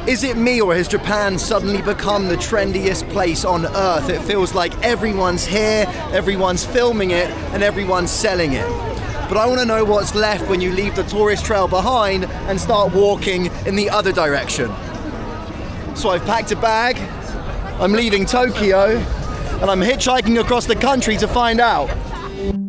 Is it me, or has Japan suddenly become the trendiest place on earth? It feels like everyone's here, everyone's filming it, and everyone's selling it. But I want to know what's left when you leave the tourist trail behind and start walking in the other direction. So I've packed a bag, I'm leaving Tokyo, and I'm hitchhiking across the country to find out.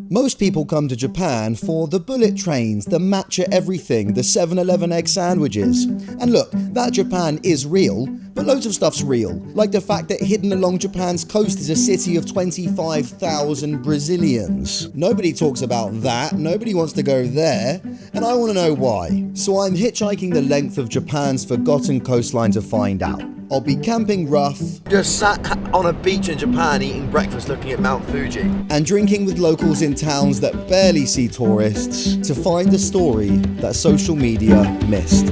Most people come to Japan for the bullet trains, the matcha everything, the 7-Eleven egg sandwiches. And look, that Japan is real, but loads of stuff's real. Like the fact that hidden along Japan's coast is a city of 25,000 Brazilians. Nobody talks about that, nobody wants to go there, and I want to know why. So I'm hitchhiking the length of Japan's forgotten coastline to find out. I'll be camping rough, just sat on a beach in Japan eating breakfast looking at Mount Fuji, and drinking with locals in towns that barely see tourists to find the story that social media missed.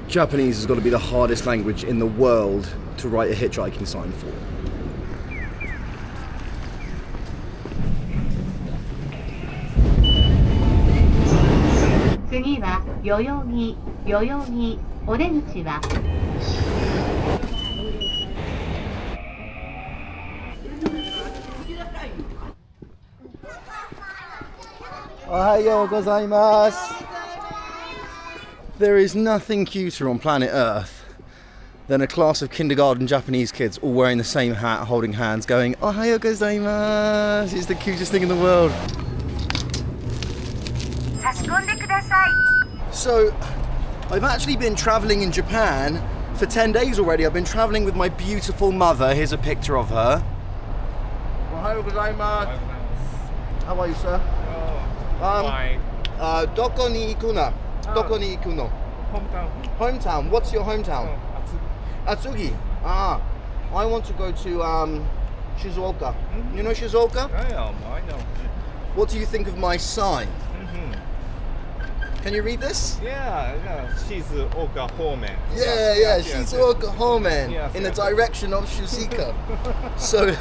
Japanese has got to be the hardest language in the world to write a hitchhiking sign for. Ohayou gozaimasu. There is nothing cuter on planet Earth than a class of kindergarten Japanese kids all wearing the same hat, holding hands, going, Ohayou gozaimasu. It's the cutest thing in the world. So, I've actually been traveling in Japan for 10 days already. I've been traveling with my beautiful mother. Here's a picture of her. Ohayou gozaimasu. How are you, sir? Fine. Doko ni iku na? Doko ni iku no? Hometown. Hometown. What's your hometown? Atsugi. Ah, I want to go to Shizuoka. Mm-hmm. You know Shizuoka? I know. What do you think of my sign? Mm-hmm. Can you read this? Yeah, Shizuoka Homen. Yeah, Shizuoka Homen, Yes, in the yes. direction of Shusika. So,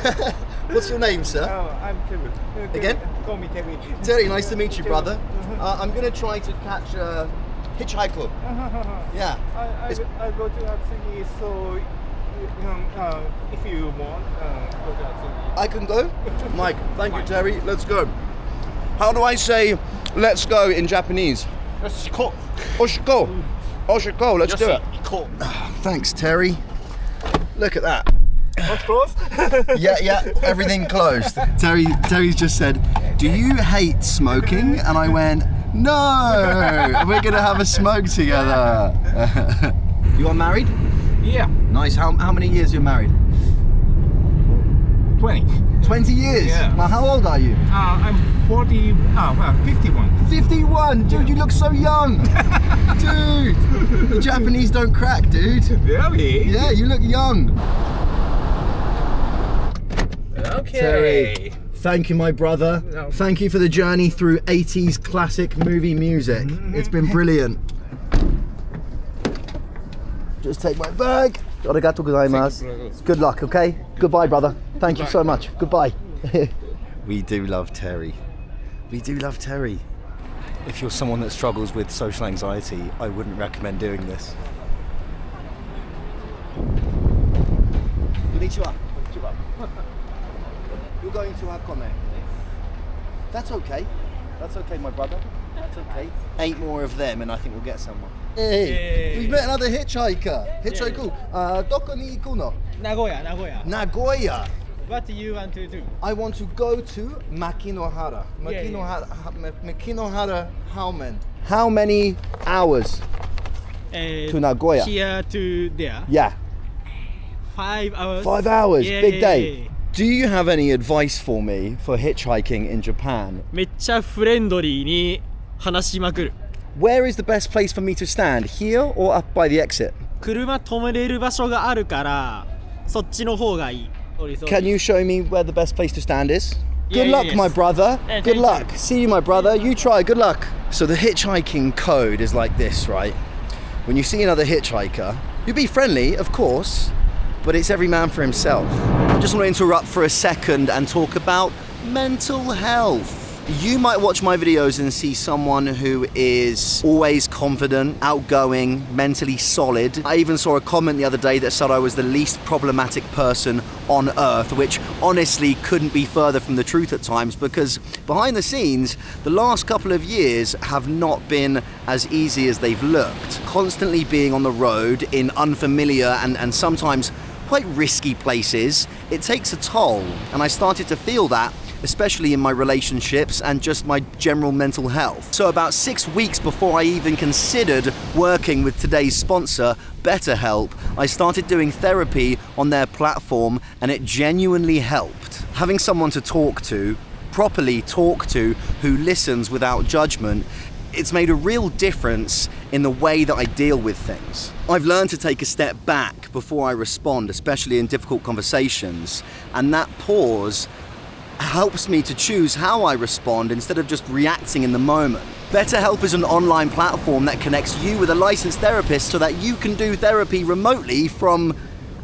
what's your name, sir? I'm Terry. Again? Call me Terry. Terry, nice to meet you, brother. I'm going to try to catch a hitchhiker. Yeah. I go to Atsugi, so if you want, go to Atsugi. I can go? Mike, thank you, Terry. Let's go. How do I say let's go in Japanese? Oshiko. Oshiko. Oshiko, let's do it. Iko. Thanks, Terry. Look at that. What's close? Yeah, everything closed. Terry's just said, do you hate smoking? And I went, no, we're gonna have a smoke together. You are married? Yeah. Nice, how many years you're married? 20. 20 years? Yeah. Now, how old are you? I'm 51. 51, dude, you look so young. Dude, the Japanese don't crack, dude. Really? Yeah, you look young. Okay. Terry, thank you, my brother. No. Thank you for the journey through 80s classic movie music. It's been brilliant. Just take my bag. Arigatou gozaimasu. Good luck, okay? Goodbye, brother. Thank you so much. Goodbye. We do love Terry. We do love Terry. If you're someone that struggles with social anxiety, I wouldn't recommend doing this. Konnichiwa. You're going to Hakone. That's okay. That's okay, my brother. That's okay. 8 more of them and I think we'll get someone. Hey, we've met another hitchhiker. Hitchhiker. Doko ni iku no? Nagoya. Nagoya. What do you want to do? I want to go to Makinohara. Makinohara Haumen. How many hours to Nagoya? Here to there. Yeah. 5 hours. 5 hours. Yeah. Big day. Do you have any advice for me for hitchhiking in Japan? めっちゃフレンドリーに話しまくる。 Where is the best place for me to stand? Here or up by the exit? 車止めれる場所があるからそっちの方がいい。Can you show me where the best place to stand is? Yeah, Good luck, yes. my brother. Yeah, Good thank luck. you. See you, my brother. You try. Good luck. So the hitchhiking code is like this, right? When you see another hitchhiker, you be friendly, of course, but it's every man for himself. I just want to interrupt for a second and talk about mental health. You might watch my videos and see someone who is always confident, outgoing, mentally solid. I even saw a comment the other day that said I was the least problematic person on earth, which honestly couldn't be further from the truth at times, because behind the scenes, the last couple of years have not been as easy as they've looked. Constantly being on the road in unfamiliar and sometimes quite risky places, it takes a toll, and I started to feel that especially in my relationships and just my general mental health. So about 6 weeks before I even considered working with today's sponsor, BetterHelp, I started doing therapy on their platform, and it genuinely helped. Having someone to talk to, properly talk to, who listens without judgment, it's made a real difference in the way that I deal with things. I've learned to take a step back before I respond, especially in difficult conversations, and that pause helps me to choose how I respond instead of just reacting in the moment. BetterHelp is an online platform that connects you with a licensed therapist so that you can do therapy remotely from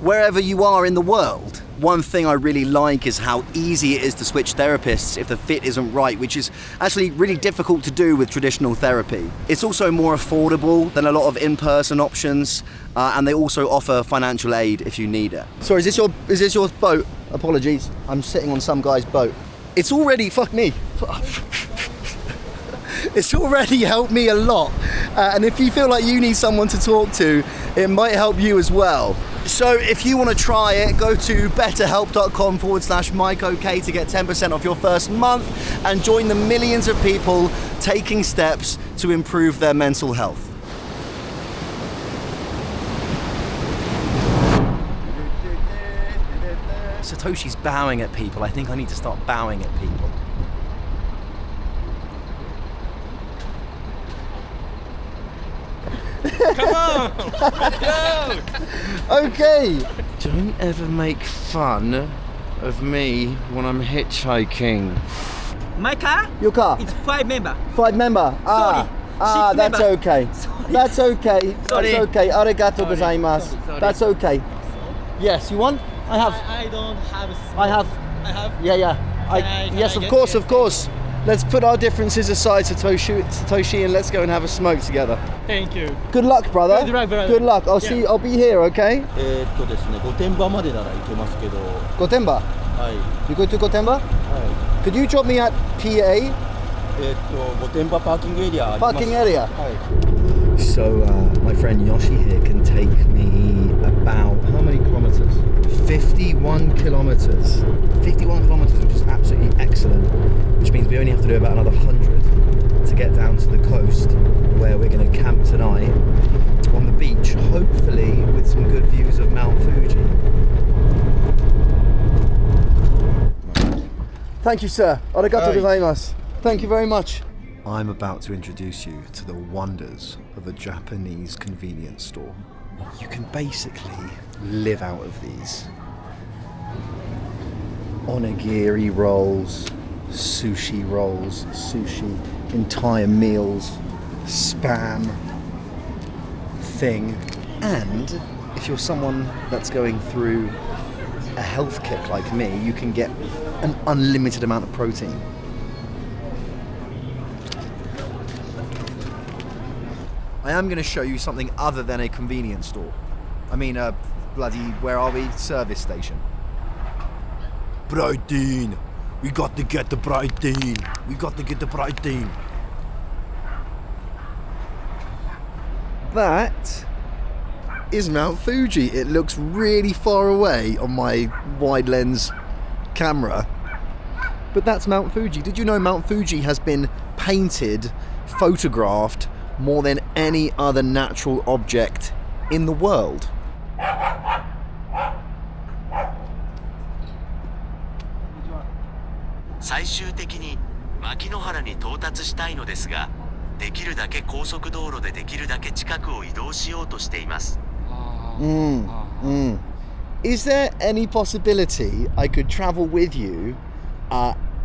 wherever you are in the world. One thing I really like is how easy it is to switch therapists if the fit isn't right, which is actually really difficult to do with traditional therapy. It's also more affordable than a lot of in-person options, and they also offer financial aid if you need it. Sorry, is this your boat? Apologies, I'm sitting on some guy's boat. It's already, fuck me. It's already helped me a lot. And if you feel like you need someone to talk to, it might help you as well. So if you want to try it, go to betterhelp.com/MikeOK to get 10% off your first month and join the millions of people taking steps to improve their mental health. Satoshi's bowing at people. I think I need to start bowing at people. Come on! Let's go! Okay! Don't ever make fun of me when I'm hitchhiking. My car? Your car? It's 5 member. 5 member? Sorry. Six That's member. okay. Sorry. That's okay. Sorry. That's okay. Arigato gozaimasu. Sorry. That's okay. Yes, you want? I have. I don't have. I have. I have. Yeah. Can Yes, I of get course, it? of course. Let's put our differences aside, Satoshi, and let's go and have a smoke together. Thank you. Good luck, brother. Good luck, brother. Good luck. I'll see. I'll be here. Okay. ですね、御殿場までなら行けますけど、は Gotemba. い、 You go to Gotemba? は Could you drop me at PA? い。御殿場パーキングエリアあります。 Parking area. はい。 So my friend Yoshi here can take me about how many kilometers? 51 kilometers. 51 kilometers, which is absolutely excellent. Which means we only have to do about another 100 to get down to the coast, where we're going to camp tonight on the beach, hopefully with some good views of Mount Fuji. Thank you, sir. Arigato gozaimasu. Thank you very much. I'm about to introduce you to the wonders of a Japanese convenience store. You can basically live out of these. Onigiri rolls, sushi, entire meals, spam, thing. And if you're someone that's going through a health kick like me, you can get an unlimited amount of protein. I am going to show you something other than a convenience store. I mean a bloody, where are we? Service station. Protein! We got to get the protein! We got to get the protein! That is Mount Fuji. It looks really far away on my wide lens camera. But that's Mount Fuji. Did you know Mount Fuji has been painted, photographed, more than any other natural object in the world? 最終的に牧之原に到達したいのですが、できるだけ高速道路でできるだけ近くを移動しようとしています。Is there any possibility I could travel with you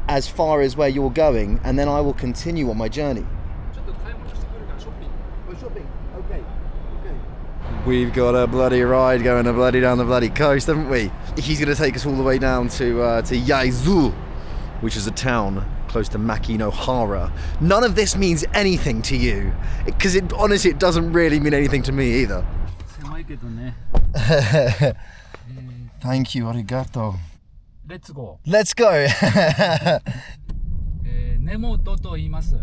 as far as where you're going, and then I will continue on my journey? We've got a bloody ride going down the bloody coast, haven't we? He's going to take us all the way down to Yaesu, which is a town close to Makinohara. None of this means anything to you, because honestly it doesn't really mean anything to me either. 狭いけどね。Thank you, arigato. Let's go. Let's go. 根本と言います。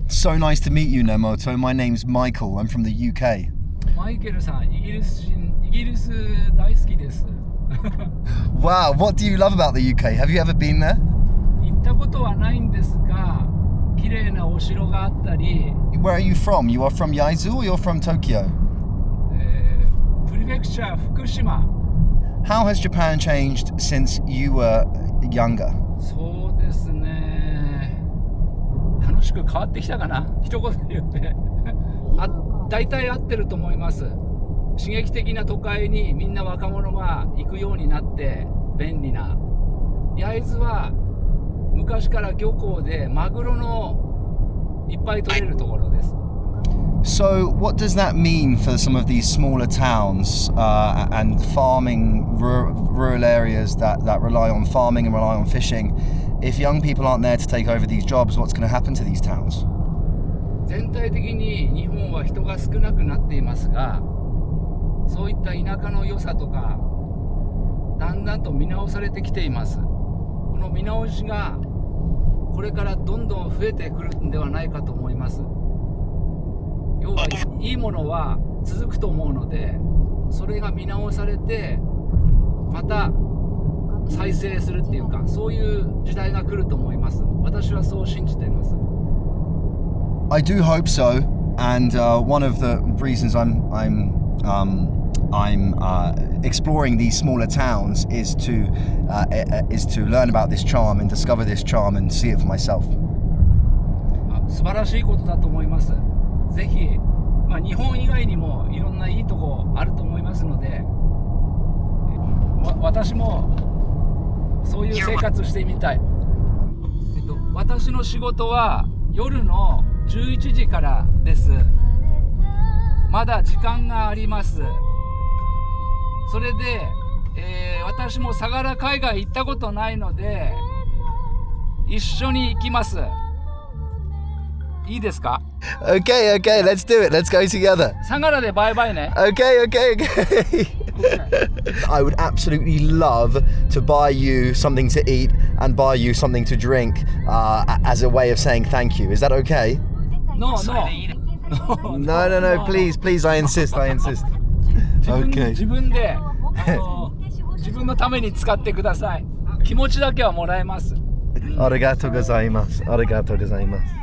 So nice to meet you, Nemoto. My name's Michael. I'm from the UK. マイケルさん、イギリス大好きです。Wow, what do you love about the UK? Have you ever been there? 行ったことはないんですが、綺麗なお城があったり、Where are you from? You are from Yaizu or you're from Tokyo? プリフェクチャー福島。How has Japan changed since you were younger? そうですね。楽しく変わってきたかな。一言で言って。大体合ってると思います。刺激的な都会にみんな若者が行くようになって便利な。焼津は昔から漁港でマグロのいっぱい取れるところです。So, what does that mean for some of these smaller towns and farming, rural areas that rely on farming and rely on fishing? If young people aren't there to take over these jobs, what's going to happen to these towns? 全体的に日本は人が少なくなっていますが、そういった田舎の良さとかだんだんと見直されてきています。この見直しがこれからどんどん増えてくるんではないかと思います。要はいいものは続くと思うので、それが見直されてまた再生するっていうか、そういう時代が来ると思います。私はそう信じています。I do hope so, and one of the reasons I'm exploring these smaller towns is to learn about this charm and discover this charm and see it for myself. 素晴らしいことだと思います。ぜひ、日本以外にもいろんないいとこあると思いますので、私もそういう生活してみたい。私の仕事は夜の11時からです。まだ時間があります。それで、私も相良海外行ったことないので一緒に行きます。いいですか？ Okay, let's do it. Let's go together. 相良でバイバイね。Okay. I would absolutely love to buy you something to eat and buy you something to drink as a way of saying thank you. Is that okay? No. No. Please. I insist. Okay. 自分で自分のために使ってください。気持ちだけはもらえます。Arigatou gozaimasu. Arigatou gozaimasu.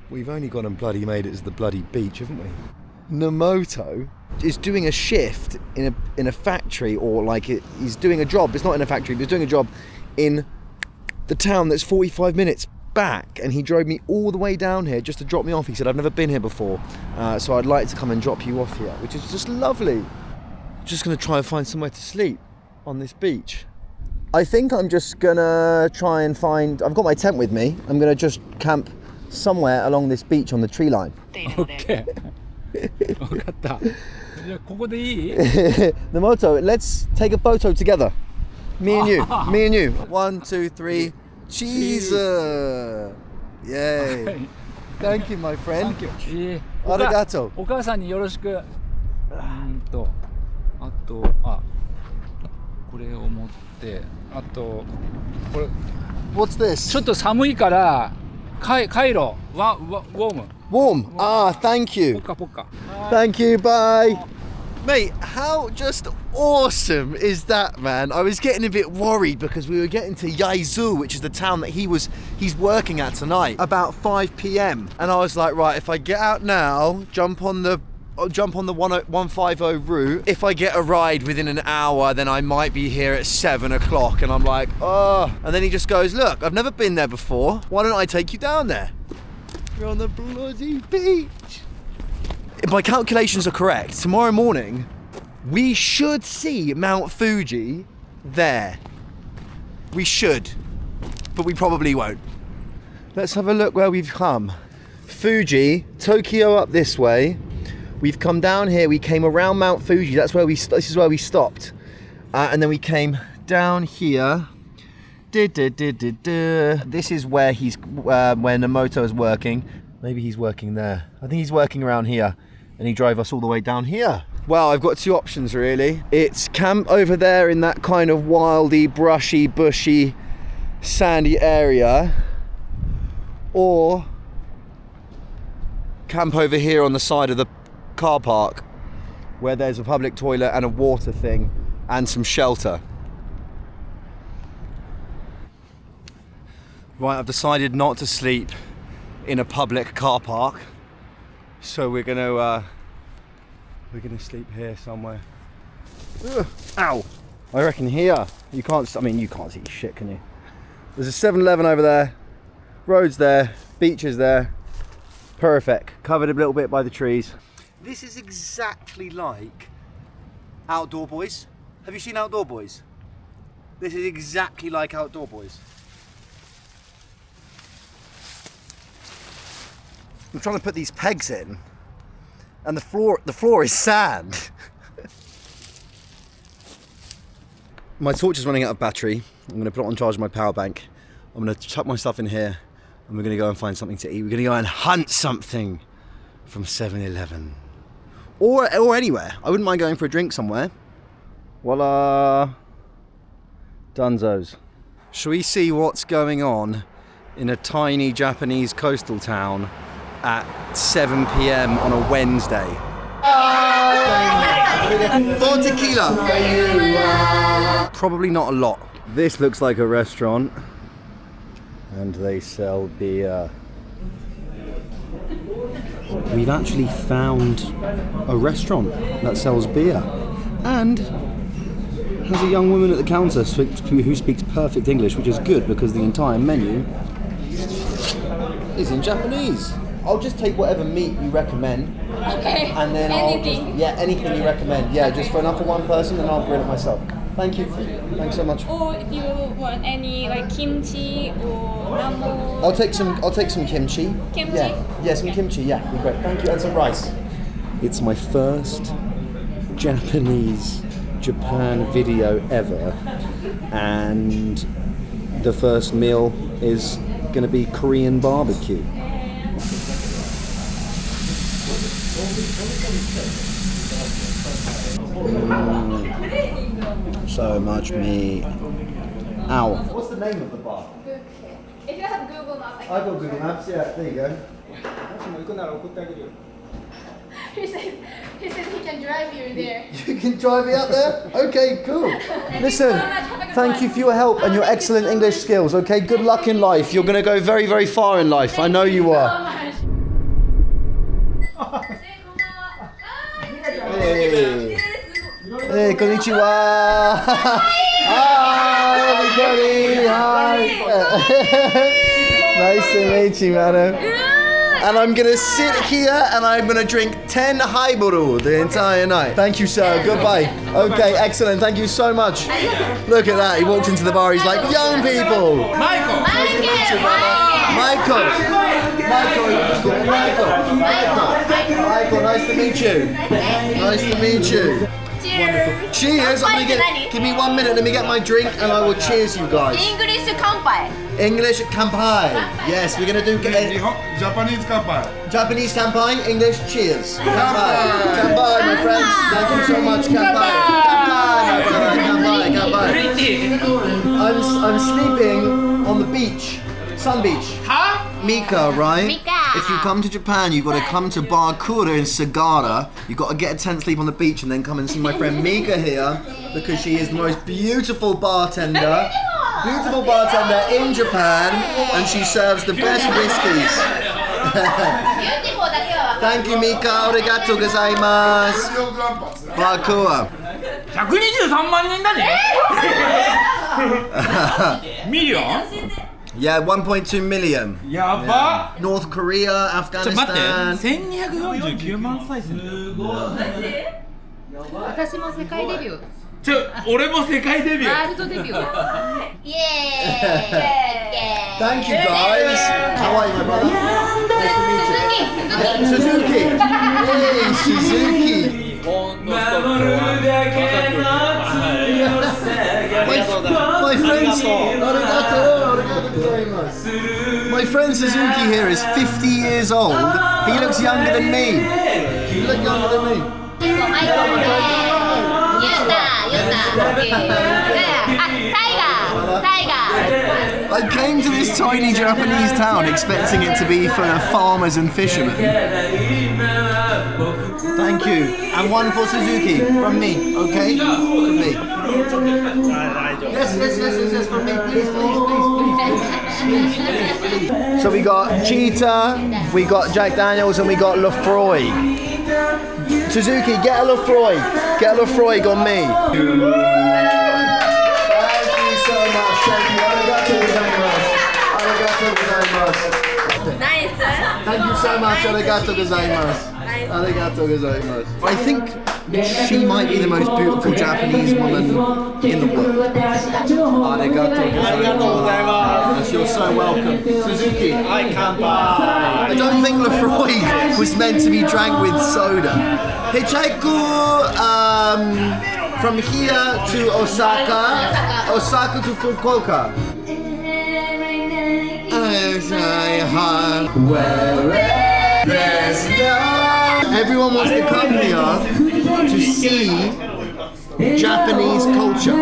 We've only gone and bloody made it to the bloody beach, haven't we? Nemoto is doing a shift in a factory, or he's doing a job. It's not in a factory, but he's doing a job in the town that's 45 minutes back, and he drove me all the way down here just to drop me off. He said, I've never been here before, so I'd like to come and drop you off here, which is just lovely. Just going to try and find somewhere to sleep on this beach. I think I'm just going to try and find... I've got my tent with me. I'm going to just camp somewhere along this beach on the tree line. Okay. 分かった。じゃあここでいい？ Nemoto, let's take a photo together. Me and you. 1, 2, 3. Cheese. Yay. Thank you, my friend. Thank you. ありがとう。お母さんによろしく。あとこれを持って、あとこれ。What's this? ちょっと寒いからカイロウォーム。Warm. Thank you. ポッカポッカ。Thank you. Bye. Mate, how just awesome is that, man? I was getting a bit worried because we were getting to Yaizu, which is the town that he's working at tonight, about 5 p.m. And I was like, right, if I get out now, jump on the 150 route. If I get a ride within an hour, then I might be here at 7 o'clock. And I'm like, oh. And then he just goes, look, I've never been there before. Why don't I take you down there? We're on the bloody beach. If my calculations are correct, tomorrow morning, we should see Mount Fuji there. We should, but we probably won't. Let's have a look where we've come. Fuji, Tokyo up this way. We've come down here. We came around Mount Fuji. This is where we stopped. And then we came down here. This is where where Nomoto is working. Maybe he's working there. I think he's working around here. And he drove us all the way down here. Well, I've got two options really. It's camp over there in that kind of wildy, brushy, bushy, sandy area. Or camp over here on the side of the car park where there's a public toilet and a water thing and some shelter. Right, I've decided not to sleep in a public car park, so we're gonna sleep here somewhere. Ugh, ow! I reckon here. You can't see shit, can you? There's a 7-Eleven over there, roads there, beaches there. Perfect. Covered a little bit by the trees. This is exactly like Outdoor Boys. Have you seen Outdoor Boys? This is exactly like Outdoor Boys. I'm trying to put these pegs in, and the floor is sand. My torch is running out of battery. I'm going to put it on charge of my power bank. I'm going to chuck my stuff in here, and we're going to go and find something to eat. We're going to go and hunt something from 7-Eleven. Or anywhere. I wouldn't mind going for a drink somewhere. Voila. Dunzos. Shall we see what's going on in a tiny Japanese coastal town at 7 p.m. on a Wednesday? 4 tequila. Probably not a lot. This looks like a restaurant. And they sell beer. We've actually found a restaurant that sells beer and has a young woman at the counter who speaks perfect English, which is good because the entire menu is in Japanese. I'll just take whatever meat you recommend. Okay. And then anything you recommend. Yeah, just for enough for one person, and I'll grill it myself. Thank you. Thanks so much. Or if you want any like kimchi or namo. I'll take some kimchi. Kimchi? Yeah, some kimchi. Yeah, be great. Thank you, and some rice. It's my first Japan video ever, and the first meal is going to be Korean barbecue. So much meat. Ow. What's the name of the bar? If you have Google Maps, I've got Google Maps, yeah, there you go. he said he can drive you there. You can drive me up there? Okay, cool. Listen, thank you for your help and your excellent English skills, okay? Good luck in life. You're going to go very, very far in life. I know you are. Hey, konnichiwa. Hi, everybody. Hi. Nice to meet you, madam. And I'm gonna sit here and I'm gonna drink 10 highball the entire night. Thank you, sir. Goodbye. Okay, excellent. Thank you so much. Look at that. He walked into the bar. He's like, young people. Michael. Nice to meet you, brother. Michael. Michael, nice to meet you. Nice to meet you. Wonderful. Cheers! I'm gonna give me 1 minute, let me get my drink and I will cheers you guys. English kanpai. English kanpai. Yes, we're gonna do Japanese kanpai. Japanese kanpai, English cheers. Kanpai. Kanpai, my friends. Thank you so much. Kanpai. Kanpai, my brother. Kanpai. I'm sleeping on the beach. Sun Beach. Huh? Mika, right? Mika. If you come to Japan, you've got to come to Bar Kura in Sagara. You've got to get a tent, sleep on the beach, and then come and see my friend Mika here because she is the most beautiful bartender. Beautiful bartender in Japan, and she serves the best whiskeys. Thank you, Mika. Arigatou gozaimasu. Bar Kura. 123万人だねミリオン Yeah, 1.2 million. やば North Korea, ちょっと待って Afghanistan. 1249万再生私も世界デビュー。俺も世界デビューワールドデビュー。イエーイ。Thank you, guys. How are you, my brother? Nice to meet you. Suzuki. Hey, Suzuki. My friend Suzuki here is 50 years old. He looks younger than me. You look younger than me. I came to this tiny Japanese town expecting it to be full of farmers and fishermen. Thank you. And one for Suzuki. From me, okay? From me. Yes, from me. Please. So we got Cheetah, we got Jack Daniels, and we got Lefroy. Suzuki, get a Lefroy. Get a Lefroy on me. Thank you so much. Thank you. Arigatou gozaimasu. Nice. Thank you so much. Arigatou gozaimasu. Arigatou gozaimasu. I think she might be the most beautiful Japanese woman in the world. Arigatou gozaimasu. You're so welcome. Suzuki, I can't buy. I don't think Lefroy was meant to be drank with soda. Hitchhiking from here to Osaka to Fukuoka. Everyone wants to come here to see Japanese culture,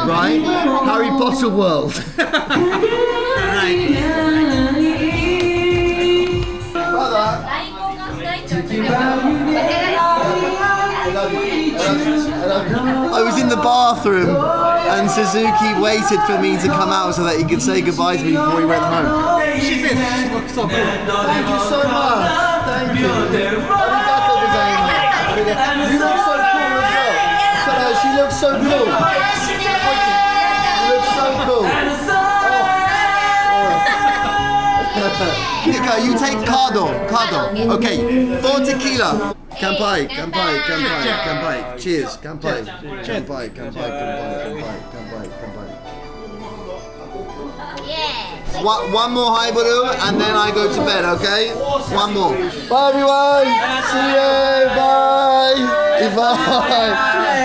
right? Harry Potter world. I was in the bathroom and Suzuki waited for me to come out so that he could say goodbye to me before he went home. She looks so good. Thank you so much. Thank you. Arigatou gozaimasu. You look so cool as well. She looks so cool. You look so cool. Kika, you take Kado. Okay, 4 tequila. Kampai. Cheers. Kampai. One more high balloon and then I go to bed, okay? One more. Bye everyone. See you. Bye.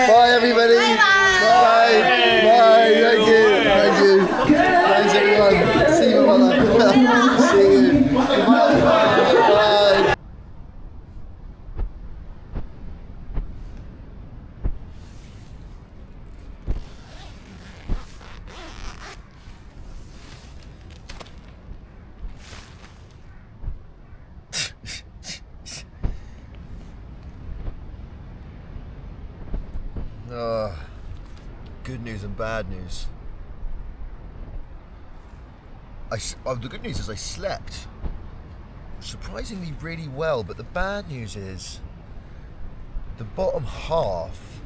Bye everybody. Bye. Thank you. Thanks everyone. See you, brother. See you. Bye. Good news and bad news. The good news is I slept surprisingly really well, but the bad news is the bottom half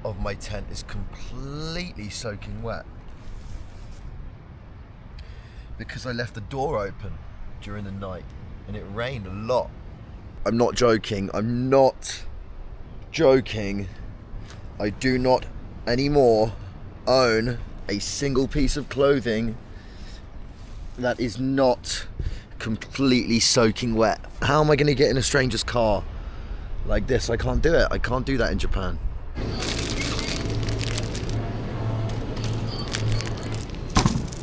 of my tent is completely soaking wet because I left the door open during the night and it rained a lot. I'm not joking. I do not anymore own a single piece of clothing that is not completely soaking wet. How am I going to get in a stranger's car like this? I can't do it. I can't do that in Japan.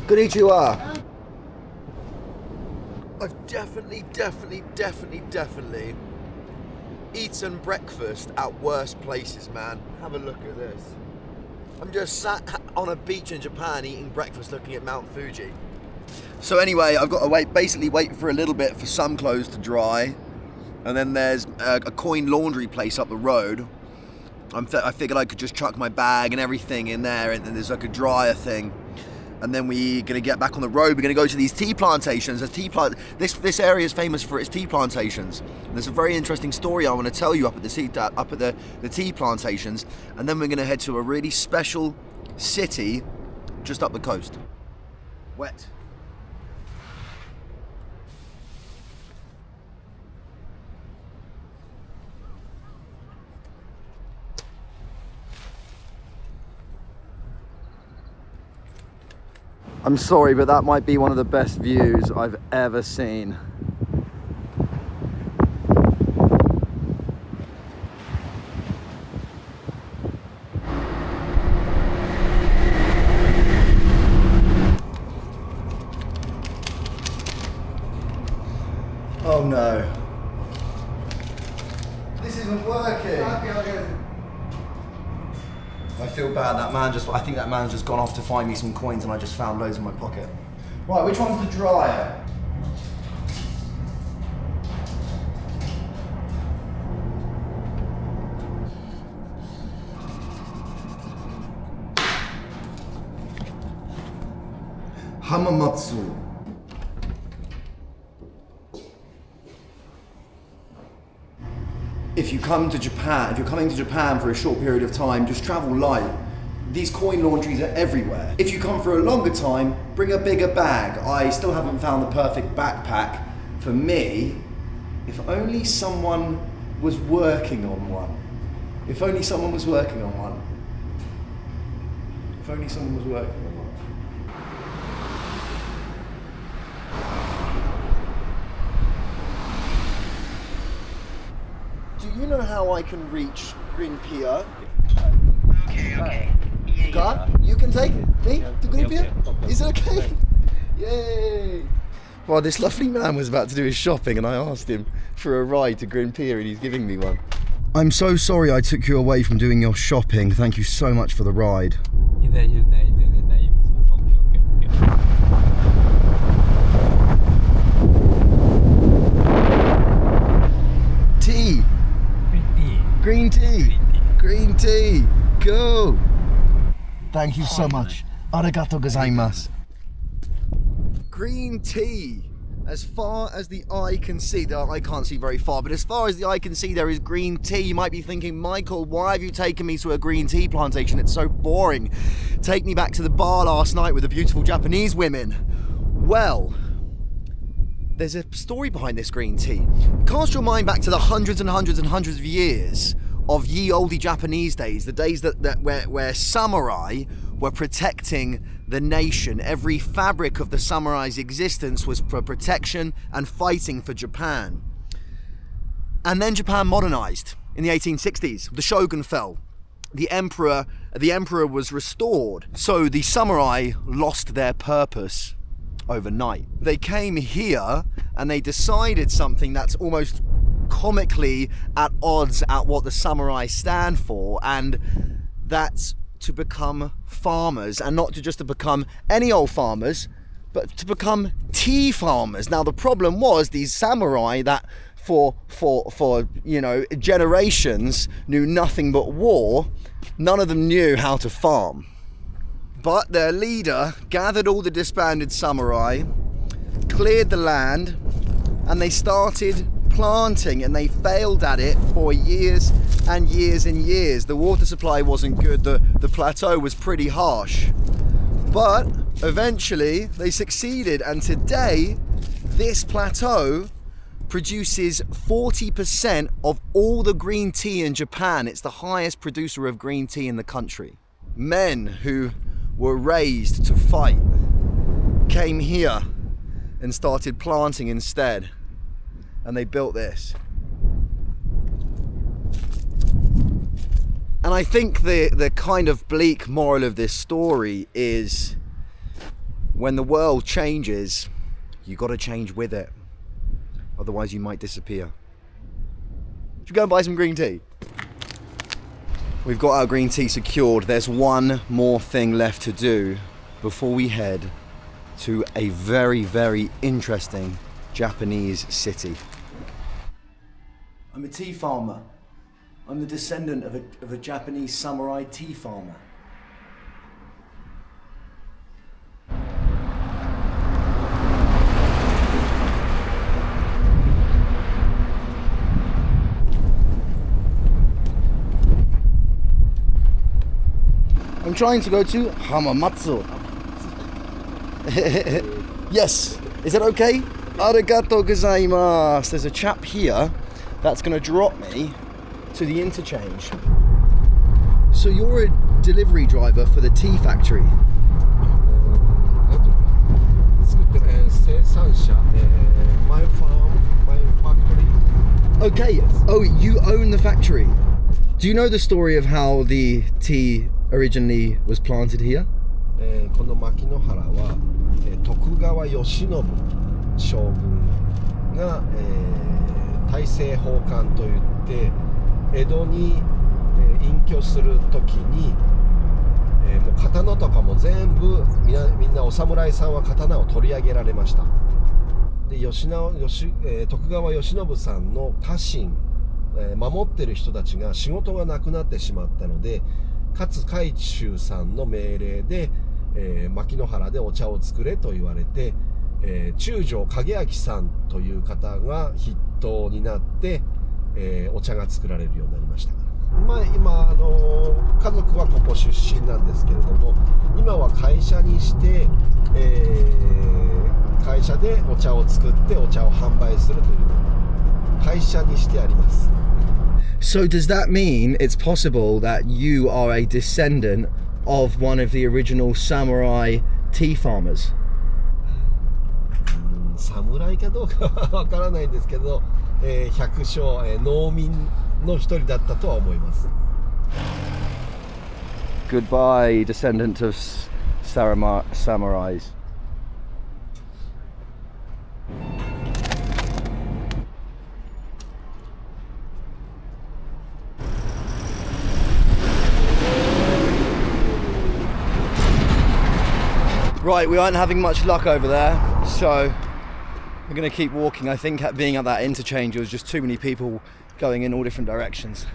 Konnichiwa. I've definitely eaten breakfast at worse places, man. Have a look at this. I'm just sat on a beach in Japan eating breakfast looking at Mount Fuji. So anyway, I've got to wait for a little bit for some clothes to dry. And then there's a coin laundry place up the road. I figured I could just chuck my bag and everything in there, and then there's like a dryer thing. And then we're gonna get back on the road. We're gonna go to these tea plantations. This area is famous for its tea plantations. And there's a very interesting story I want to tell you up at the tea plantations. And then we're gonna head to a really special city just up the coast. Wet. I'm sorry, but that might be one of the best views I've ever seen. Oh no. This isn't working. I feel bad, I think that man's just gone off to find me some coins and I just found loads in my pocket. Right, which one's the dryer? Hamamatsu. If you're coming to Japan for a short period of time, just travel light. These coin laundries are everywhere. If you come for a longer time, bring a bigger bag. I still haven't found the perfect backpack for me. If only someone was working on one. If only someone was working on one. If only someone was working on one. Do you know how I can reach Green Pier? Okay. God, you can take me to Green Pier? Is it okay? Yay! Well, this lovely man was about to do his shopping and I asked him for a ride to Green Pier and he's giving me one. I'm so sorry I took you away from doing your shopping. Thank you so much for the ride. Tea! Green tea! Green tea! Go! Thank you so much. Arigatou gozaimasu. Green tea. As far as the eye can see, I can't see very far, but as far as the eye can see, there is green tea. You might be thinking, Michael, why have you taken me to a green tea plantation? It's so boring. Take me back to the bar last night with the beautiful Japanese women. Well, there's a story behind this green tea. Cast your mind back to the hundreds and hundreds and hundreds of years of ye olde Japanese days, the days where samurai were protecting the nation. Every fabric of the samurai's existence was for protection and fighting for Japan. And then Japan modernized in the 1860s. The shogun fell. The emperor was restored. So the samurai lost their purpose overnight. They came here and they decided something that's almost comically at odds at what the samurai stand for, and that's to become farmers, and not to become any old farmers, but to become tea farmers. Now the problem was these samurai that for generations knew nothing but war, none of them knew how to farm. But their leader gathered all the disbanded samurai, cleared the land, and they started planting, and they failed at it for years and years and years. The water supply wasn't good, the plateau was pretty harsh. But eventually they succeeded, and today this plateau produces 40% of all the green tea in Japan. It's the highest producer of green tea in the country. Men who were raised to fight came here and started planting instead. And they built this. And I think the kind of bleak moral of this story is when the world changes, you got to change with it. Otherwise you might disappear. Should we go and buy some green tea? We've got our green tea secured. There's one more thing left to do before we head to a very, very interesting Japanese city. I'm a tea farmer. I'm the descendant of a Japanese samurai tea farmer. I'm trying to go to Hamamatsu. Yes, is that okay? Arigatou gozaimasu. There's a chap here that's going to drop me to the interchange. So you're a delivery driver for the tea factory? 生産者、my farm, my factory. Okay. Oh, you own the factory. Do you know the story of how the tea originally was planted here? この牧之原は、徳川慶喜将軍が、大政奉還といって江戸に、隠居する時に、もう刀とかも全部みんなお侍さんは刀を取り上げられました。で徳川慶喜さんの家臣、守ってる人たちが仕事がなくなってしまったので、勝海舟さんの命令で、牧之原でお茶を作れと言われて、中条景明さんという方が筆頭になって、お茶が作られるようになりました。今家族はここ出身なんですけれども、今は会社にして、会社でお茶を作ってお茶を販売するという会社にしてあります。So does that mean it's possible that you are a descendant of one of the original samurai tea farmers? 侍かどうかはわからないんですけど、百姓、農民の一人だったとは思います。 Goodbye, descendant of samurais. Right, we aren't having much luck over there, so we're going to keep walking. I think being at that interchange, there was just too many people going in all different directions.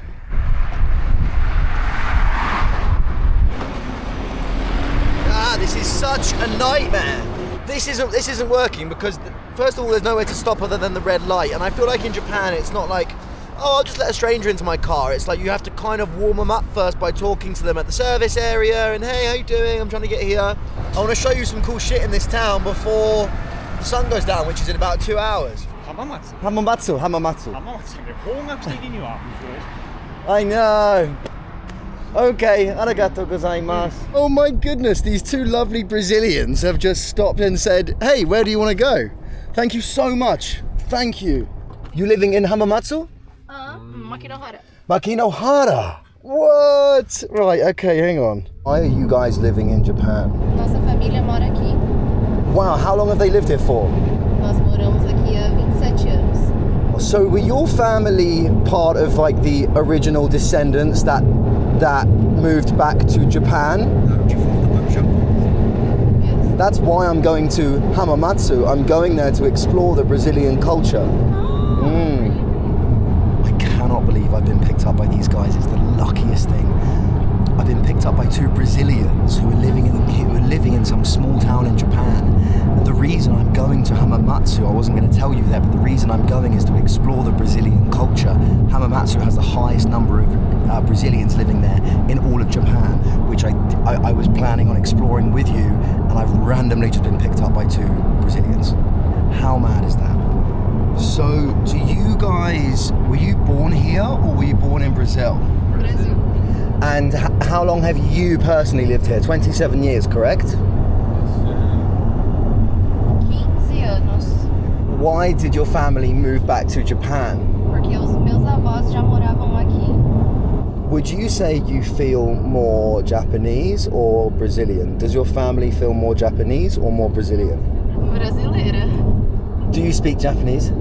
This is such a nightmare. This isn't working because first of all, there's nowhere to stop other than the red light, and I feel like in Japan it's not like, oh, I'll just let a stranger into my car. It's like you have to kind of warm them up first by talking to them at the service area and, hey, how you doing? I'm trying to get here. I want to show you some cool shit in this town before the sun goes down, which is in about 2 hours. Hamamatsu. I know. Okay, arigatou gozaimasu. Oh my goodness, these two lovely Brazilians have just stopped and said, hey, where do you want to go? Thank you so much. Thank you. You living in Hamamatsu? Makinohara. Makinohara. What? Right, okay, hang on. Why are you guys living in Japan? Nossa família mora aqui. Wow, how long have they lived here for? Nós moramos aqui há 27 anos. So were your family part of like the original descendants that moved back to Japan? Yes. That's why I'm going to Hamamatsu. I'm going there to explore the Brazilian culture. I cannot believe I've been picked up by these guys. It's the luckiest thing. I've been picked up by two Brazilians who are living in some small town in Japan. And the reason I'm going to Hamamatsu, I wasn't going to tell you that, but the reason I'm going is to explore the Brazilian culture. Hamamatsu has the highest number of Brazilians living there in all of Japan, which I was planning on exploring with you, and I've randomly just been picked up by two Brazilians. How mad is that? So, do you guys, were you born here or were you born in Brazil? Brazil. And how long have you personally lived here? 27 years, correct? 15 anos. Why did your family move back to Japan? Porque os meus avós já moravam aqui. Would you say you feel more Japanese or Brazilian? Does your family feel more Japanese or more Brazilian? Brasileira. Do you speak Japanese?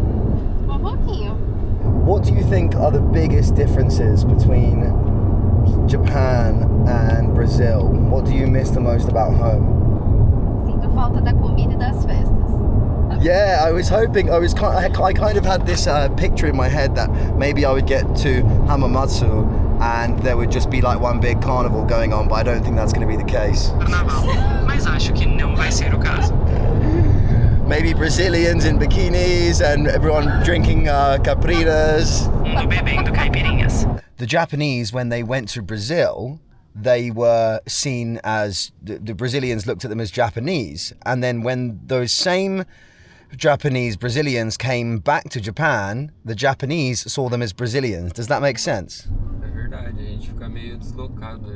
Pouquinho. What do you think are the biggest differences between Japan and Brazil? What do you miss the most about home? Sinto falta da comida e das festas. Yeah, I kind of had this picture in my head that maybe I would get to Hamamatsu and there would just be like one big carnival going on, but I don't think that's going to be the case. Mas acho que não vai ser o caso. Maybe Brazilians in bikinis and everyone drinking caprinas. Bebendo caipirinhas. The Japanese, when they went to Brazil, they were seen as, the Brazilians looked at them as Japanese. And then when those same Japanese Brazilians came back to Japan, the Japanese saw them as Brazilians. Does that make sense? É verdade, a gente fica meio deslocado.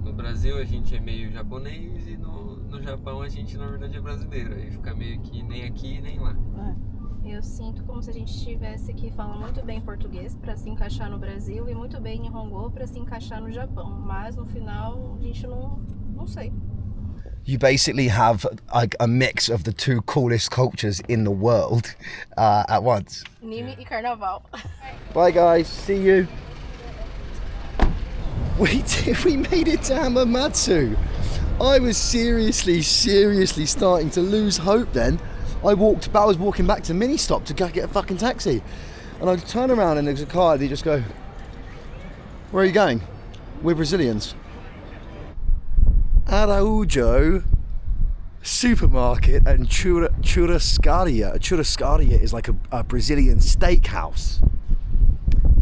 No Brasil a gente é meio japonês e no Japão a gente na verdade é brasileiro, aí fica meio que nem aqui nem lá. Eu sinto como se a gente estivesse aqui falando muito bem português para se encaixar no Brasil e muito bem Nihongo para se encaixar no Japão, mas no final a gente não sei. You basically have a mix of the two coolest cultures in the world at once. Anime e carnaval. Bye guys, see you. We made it to Hamamatsu. I was seriously starting to lose hope then. I was walking back to Mini Stop to go get a fucking taxi. And I turn around and there's a car and they just go, "Where are you going?" "We're Brazilians." Araujo supermarket and churrascaria. A churrascaria is like a Brazilian steakhouse.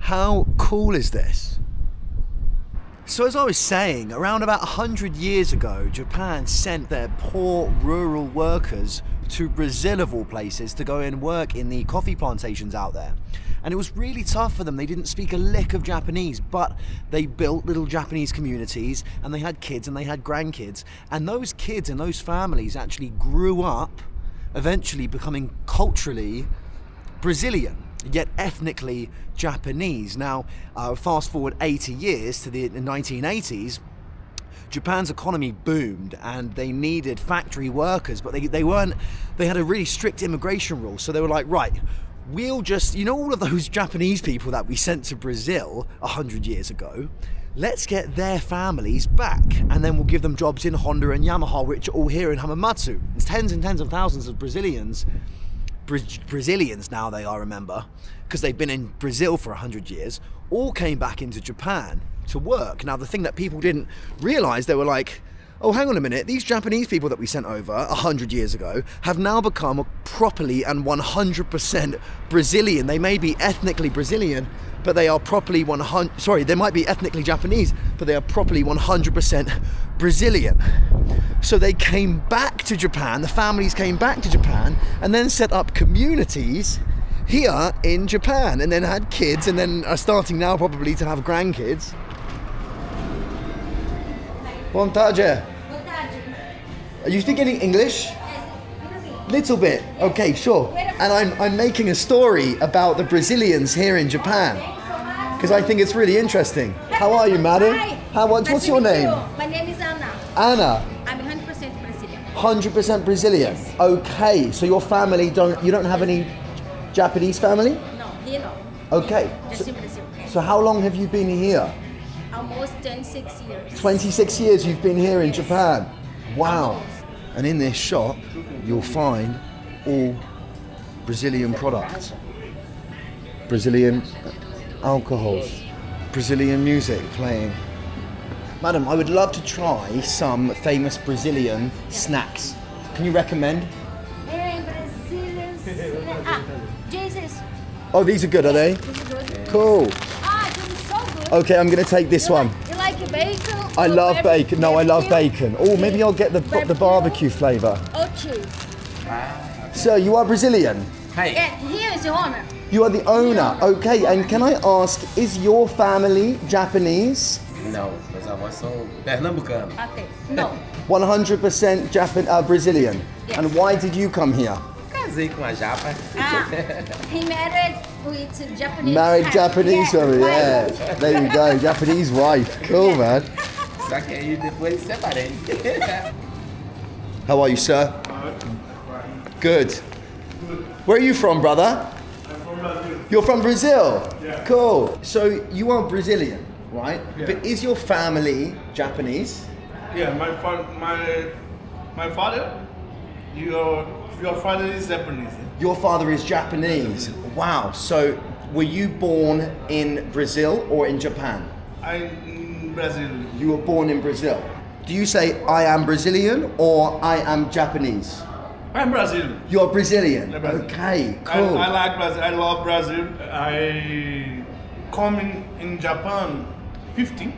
How cool is this? So as I was saying, around about 100 years ago, Japan sent their poor rural workers to Brazil of all places to go and work in the coffee plantations out there. And it was really tough for them. They didn't speak a lick of Japanese, but they built little Japanese communities and they had kids and they had grandkids. And those kids and those families actually grew up eventually becoming culturally Brazilian, yet ethnically Japanese. Now, fast forward 80 years to the 1980s, Japan's economy boomed and they needed factory workers, but they had a really strict immigration rule. So they were like, right, we'll just, all of those Japanese people that we sent to Brazil 100 years ago, let's get their families back and then we'll give them jobs in Honda and Yamaha, which are all here in Hamamatsu. There's tens and tens of thousands of Brazilians now they are, remember, because they've been in Brazil for 100 years, all came back into Japan to work. Now the thing that people didn't realize, they were like, oh, hang on a minute, these Japanese people that we sent over 100 years ago have now become properly and 100% Brazilian. They may be ethnically Brazilian, but they are properly they might be ethnically Japanese, but they are properly 100% Brazilian. So they came back to Japan, the families came back to Japan, and then set up communities here in Japan, and then had kids, and then are starting now probably to have grandkids. Buon tarde. Are you speaking English? Little bit. Okay, sure. And I'm making a story about the Brazilians here in Japan because I think it's really interesting. How are you, madam? What's your name? My name is Anna. Anna. I'm 100% Brazilian. 100% Brazilian. Yes. Okay, so your family you don't have any Japanese family? No, here no. Okay. Just in Brazil. So how long have you been here? Almost 26 years. 26 years you've been here in Yes. Japan. Wow. And in this shop, you'll find all Brazilian products. Brazilian alcohols, Brazilian music playing. Madam, I would love to try some famous Brazilian snacks. Can you recommend? Jesus. Oh, these are good, are they? Cool. This is so good. Okay, I'm going to take this one. You like bacon? I love bacon. No, I love bacon. Oh, maybe I'll get the barbecue flavor. Oh, cheese. Sir, you are Brazilian? Yeah, here is the owner. You are the owner. Okay, and can I ask, is your family Japanese? Não, meus avós são pernambucanos. Okay. No. 100% Brazilian. Yes. And why did you come here? Casei com a japa. He married with Japanese. Married Japanese woman, yeah. There you go, Japanese wife. Cool, man. Só que aí depois separei. How are you, sir? Good. Where are you from, brother? I'm from Brazil. You're from Brazil? Yeah. Cool. So you are Brazilian, right? Yeah. But is your family Japanese? Yeah, my father. Your father is Japanese. Your father is Japanese. Wow. So were you born in Brazil or in Japan? I'm in Brazil. You were born in Brazil. Do you say I am Brazilian or I am Japanese? I'm Brazilian. You're Brazilian? I'm Brazilian. Okay, cool. I like Brazil. I love Brazil. I come in Japan 15.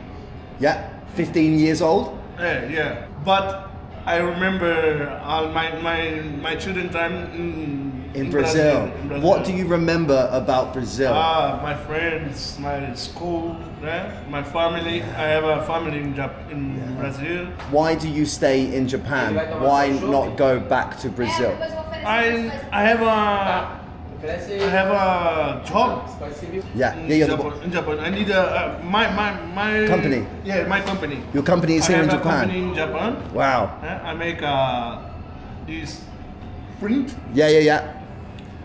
Yeah, 15 years old? Yeah. But I remember all my children time In Brazil. In Brazil. What do you remember about Brazil? My friends, my school, my family. I have a family in Brazil. Why do you stay in Japan? Why not go back to Brazil? I have a job. Yeah, In Japan. I need my company. Yeah, my company. Your company is here in I have Japan. a company in Japan. Wow. I make this print. Yeah.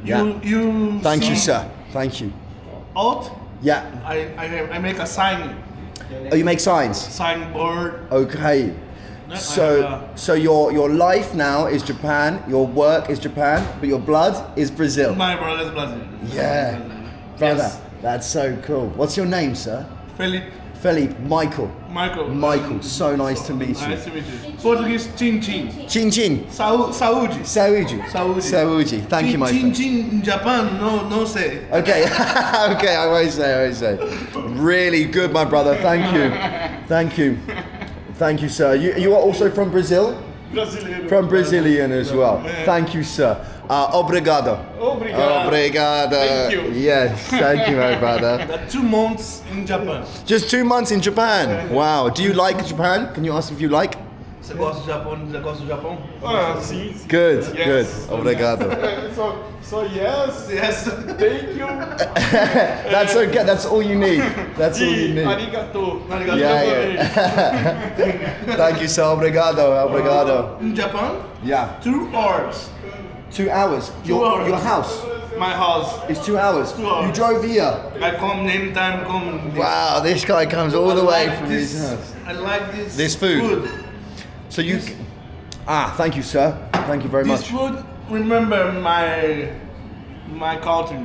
You Thank you, see sir. Thank you. Out. Yeah. I make a sign. Oh, you make signs? Signboard. Okay. So your life now is Japan, your work is Japan, but your blood is Brazil. My brother is Brazil. Yeah. Brother, Yes. that's so cool. What's your name, sir? Felipe. Michael. Michael, so nice to meet you. Nice to meet you. Portuguese, chin. Chin. Saúde. Saúde. Thank you, my friend. Chin in Japan, no say. Okay, okay, I won't say. Really good, my brother. Thank you, sir. You are also from Brazil? Brazilian. From Brazilian as well. Thank you, sir. Obrigado. Thank you. Yes, thank you, my brother. 2 months in Japan. Just 2 months in Japan. Wow. Do you like Japan? Can you ask if you like? Você gosta do Japão? Sim. Good. Obrigado. So yes. Thank you. That's okay. That's all you need. Arigato. Yeah. Thank you, sir. Obrigado. In Japan? Yeah. 2 hours. 2 hours. 2 hours. Your house? My house. It's 2 hours. 2 hours. You drove here? I come anytime. Wow, this guy comes all the way from his house. I like This food. So you... thank you, sir. Thank you very much. This food remember my country.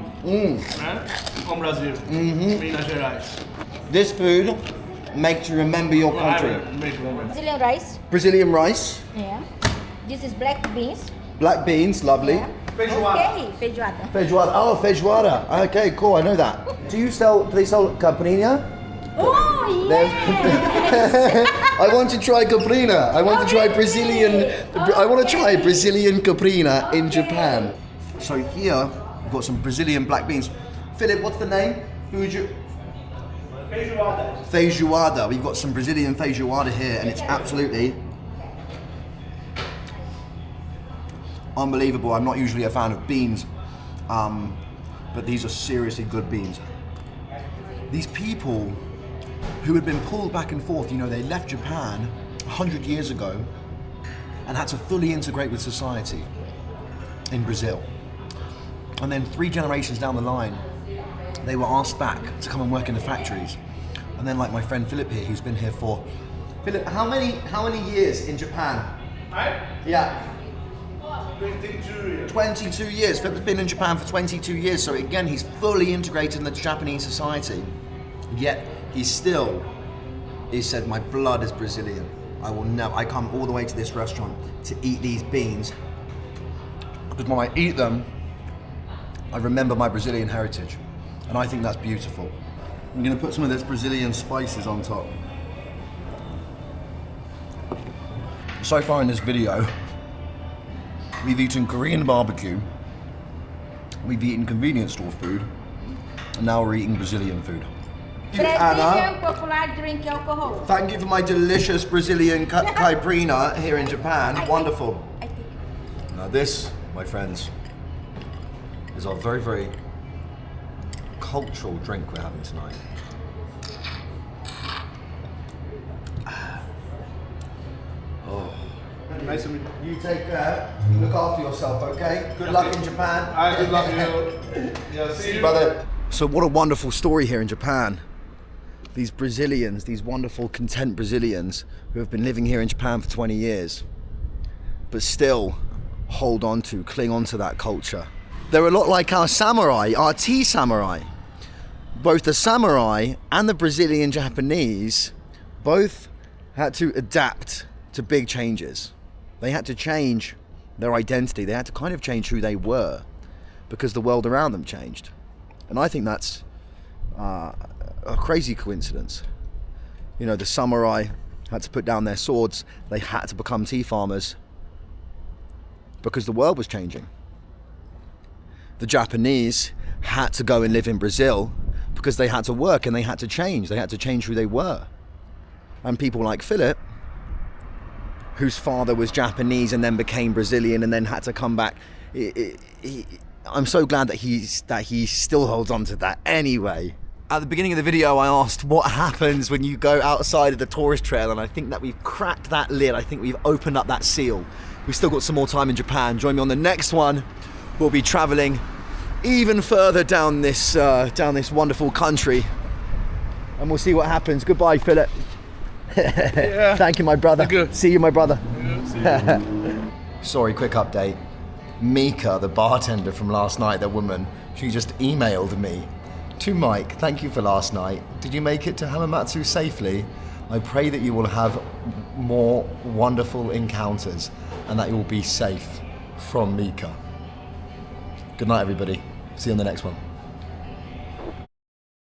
From Brazil. Minas Gerais. This food makes you remember your country. Brazilian rice. Brazilian rice. Yeah. This is black beans. Black beans, lovely. Yeah. Okay, feijoada. Feijoada. Oh, feijoada. Okay, cool. I know that. Do they sell caprina? Oh, yes! I want to try caprina. I want to try Brazilian. I want to try Brazilian caprina in Japan. So here we've got some Brazilian black beans. Philip, what's the name? Feijoada. Feijoada. We've got some Brazilian feijoada here, and it's absolutely unbelievable. I'm not usually a fan of beans, but these are seriously good beans. These people who had been pulled back and forth, they left Japan 100 years ago and had to fully integrate with society in Brazil. And then 3 generations down the line, they were asked back to come and work in the factories. And then like my friend Philip here, who's been here for... Philip, how many years in Japan? Yeah. 22 years. 22 years. Philip's been in Japan for 22 years, so again, he's fully integrated in the Japanese society. Yet, he said, my blood is Brazilian. I come all the way to this restaurant to eat these beans, because when I eat them, I remember my Brazilian heritage. And I think that's beautiful. I'm gonna put some of this Brazilian spices on top. So far in this video, we've eaten Korean barbecue, we've eaten convenience store food, and now we're eating Brazilian food. Brazilian popular drink alcohol. Thank you for my delicious Brazilian caipirinha here in Japan. Wonderful. Now this, my friends, is our very, very cultural drink we're having tonight. Oh. Nice to meet you. You take care. Look after yourself, okay? Good luck in Japan. Good luck you. Yeah, see you. Brother. So what a wonderful story here in Japan. These Brazilians, these wonderful, content Brazilians who have been living here in Japan for 20 years, but still cling on to that culture. They're a lot like our samurai, our tea samurai. Both the samurai and the Brazilian Japanese both had to adapt to big changes. They had to change their identity. They had to kind of change who they were because the world around them changed. And I think that's a crazy coincidence. The samurai had to put down their swords. They had to become tea farmers because the world was changing. the Japanese had to go and live in Brazil because they had to work and they had to change. They had to change who they were. And people like Philip, whose father was Japanese and then became Brazilian and then had to come back, I'm so glad that he still holds on to that anyway. At the beginning of the video, I asked what happens when you go outside of the tourist trail, and I think that we've cracked that lid. I think we've opened up that seal. We've still got some more time in Japan. Join me on the next one. We'll be traveling even further down this wonderful country, and we'll see what happens. Goodbye, Philip. Yeah. Thank you, my brother. Good. See you, my brother. Yeah, see you. Sorry, quick update. Mika, the bartender from last night, the woman, she just emailed me. To Mike, thank you for last night. Did you make it to Hamamatsu safely? I pray that you will have more wonderful encounters and that you will be safe. From Mika. Good night, everybody. See you on the next one.